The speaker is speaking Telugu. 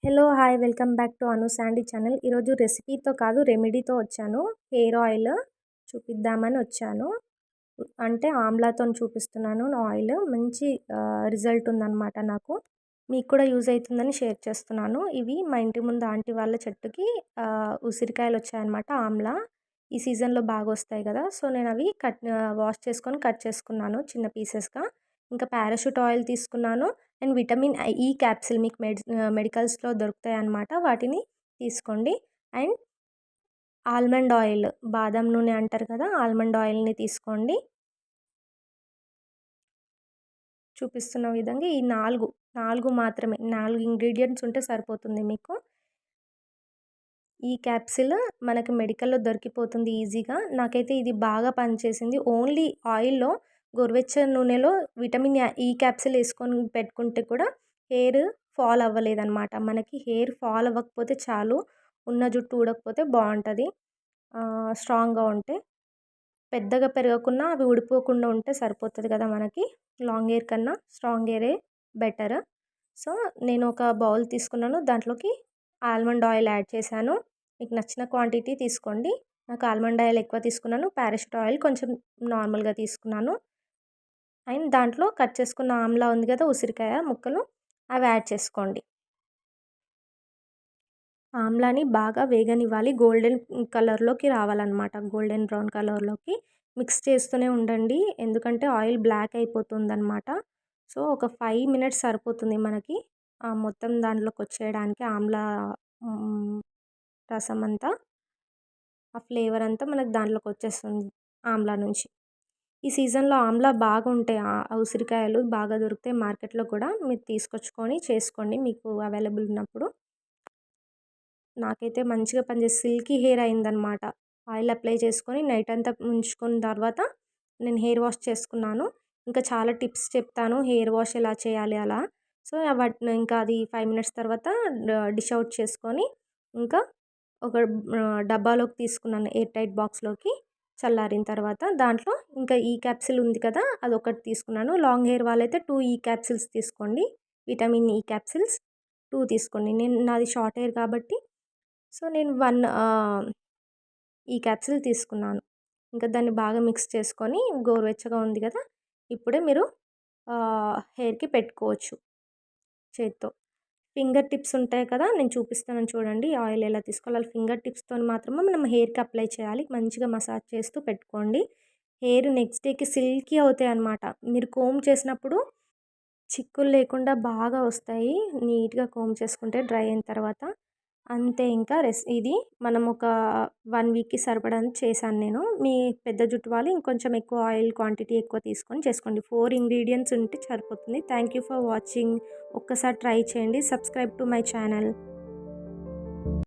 Hello! Hi! Welcome back to Anu Sandy channel. ఈరోజు రెసిపీతో కాదు రెమెడీతో వచ్చాను. హెయిర్ ఆయిల్ చూపిద్దామని వచ్చాను. అంటే ఆమ్లాతోని చూపిస్తున్నాను ఆయిల్. మంచి రిజల్ట్ ఉందనమాట నాకు. మీకు కూడా యూజ్ అయితుందని షేర్ చేస్తున్నాను. ఇవి మా ఇంటి ముందు ఆంటీ వాళ్ళ చెట్టుకి ఉసిరికాయలు వచ్చాయన్నమాట ఆమ్లా. ఈ సీజన్‌లో బాగా వస్తాయి కదా! సో, నేను అవి వాష్ చేసుకొని కట్ చేసుకున్నాను చిన్న పీసెస్‌గా. ఇంకా పారాషూట్ ఆయిల్ తీసుకున్నాను. అండ్ విటమిన్ ఈ క్యాప్సిల్ మీకు మెడికల్స్‌లో దొరుకుతాయన్నమాట. వాటిని తీసుకోండి. అండ్ ఆల్మండ్ ఆయిల్, బాదం నూనె అంటారు కదా! ఆల్మండ్ ఆయిల్‌ని తీసుకోండి. చూపిస్తున్న విధంగా ఈ 4 మాత్రమే. 4 ఇంగ్రీడియెంట్స్ ఉంటే సరిపోతుంది మీకు. ఈ క్యాప్సిల్ మనకి మెడికల్‌లో దొరికిపోతుంది ఈజీగా. నాకైతే ఇది బాగా పనిచేసింది. ఓన్లీ ఆయిల్‌లో గోరువెచ్చని నూనెలో విటమిన్ ఈ క్యాప్సిల్ ఏసుకొని పెట్టుకుంటే కూడా హెయిర్ ఫాల్ అవ్వలేదనమాట. మనకి హెయిర్ ఫాల్ అవ్వకపోతే చాలు. ఉన్న జుట్టు ఊడకపోతే బావుంటది. స్ట్రాంగ్‌గా ఉంటే. పెద్దగా పెరగకున్నా అవి ఊడిపోకుండా ఉంటే సరిపోతది కదా మనకి. లాంగ్ హెయిర్ కన్నా స్ట్రాంగ్ హెయిరే బెటర్. సో, నేను ఒక బౌల్ తీసుకున్నాను. దాంట్లోకి ఆల్మండ్ ఆయిల్ యాడ్ చేశాను. మీకు నచ్చిన క్వాంటిటీ తీసుకోండి. నాకు ఆల్మండ్ ఆయిల్ ఎక్కువ తీసుకున్నాను. పారాషూట్ ఆయిల్ కొంచెం నార్మల్‌గా తీసుకున్నాను. అండ్ దాంట్లో కట్ చేసుకున్న ఆమ్లా ఉంది కదా! ఉసిరికాయ ముక్కలు అవి యాడ్ చేసుకోండి. ఆమ్లాని బాగా వేగనివ్వాలి. గోల్డెన్ కలర్‌లోకి రావాలనమాట. గోల్డెన్ బ్రౌన్ కలర్‌లోకి మిక్స్ చేస్తూనే ఉండండి. ఎందుకంటే ఆయిల్ బ్లాక్ అయిపోతుందనమాట. సో, ఒక 5 మినిట్స్ సరిపోతుంది మనకి. మొత్తం దాంట్లోకొచ్చేయడానికి ఆమ్లా హ్మ్, రసమంతా, ఆ ఫ్లేవర్ అంతా మనకు దాంట్లోకొచ్చేస్తుంది ఆమ్లా నుంచి. ఈ సీజన్‌లో ఆమ్లా బాగుంటాయి. ఉసిరికాయలు బాగా దొరుకుతాయి మార్కెట్‌లో కూడా. మీరు తీసుకొచ్చుకొని చేసుకోండి మీకు అవైలబుల్ ఉన్నప్పుడు. నాకైతే మంచిగా సిల్కీ హెయిర్ అయిందనమాట. ఆయిల్ అప్లై చేసుకొని నైట్ అంతా ఉంచుకున్న తర్వాత నేను హెయిర్ వాష్ చేసుకున్నాను. ఇంకా చాలా టిప్స్ చెప్తాను హెయిర్ వాష్ ఎలా చేయాలి అలా. సో, వాటిని ఇంకా అది 5 మినిట్స్ తర్వాత డిష్ అవుట్ చేసుకొని ఇంకా ఒక డబ్బాలోకి తీసుకున్నాను ఎయిర్ టైట్ బాక్స్‌లోకి. చల్లారిన తర్వాత దాంట్లో ఇంకా ఈ క్యాప్సిల్ ఉంది కదా! అదొకటి తీసుకున్నాను. లాంగ్ హెయిర్ వాళ్ళైతే 2 ఈ క్యాప్సిల్స్ తీసుకోండి. విటమిన్ ఈ క్యాప్సిల్స్ 2 తీసుకోండి. నాది షార్ట్ హెయిర్ కాబట్టి సో, నేను 1 ఈ క్యాప్సూల్ తీసుకున్నాను. ఇంకా దాన్ని బాగా మిక్స్ చేసుకొని గోరువెచ్చగా ఉంది కదా! ఇప్పుడే మీరు హెయిర్‌కి పెట్టుకోవచ్చు చేత్తో. ఫింగర్ టిప్స్ ఉంటాయి కదా! నేను చూపిస్తాను చూడండి ఆయిల్ ఎలా తీసుకోవాలో. ఫింగర్ టిప్స్‌తోని మాత్రమే మనం హెయిర్‌కి అప్లై చేయాలి. మంచిగా మసాజ్ చేస్తూ పెట్టుకోండి. హెయిర్ నెక్స్ట్ డేకి సిల్కీ అవుతాయన్నమాట. మీరు కోంబ్ చేసినప్పుడు చిక్కులు లేకుండా బాగా వస్తాయి. నీట్‌గా కోంబ్ చేసుకుంటే డ్రై అయిన తర్వాత. అంతే ఇంకా ఇది మనం ఒక 1 వీక్‌కి సరిపడంత చేశాను నేను. మీ పెద్ద జుట్టు వాళ్ళు ఇంకొంచెం ఎక్కువ ఆయిల్ క్వాంటిటీ ఎక్కువ తీసుకొని చేసుకోండి. 4 ఇంగ్రీడియెంట్స్ ఉంటే సరిపోతుంది. Thank you for watching. ఒక్కసారి ట్రై చేయండి. Subscribe to my channel.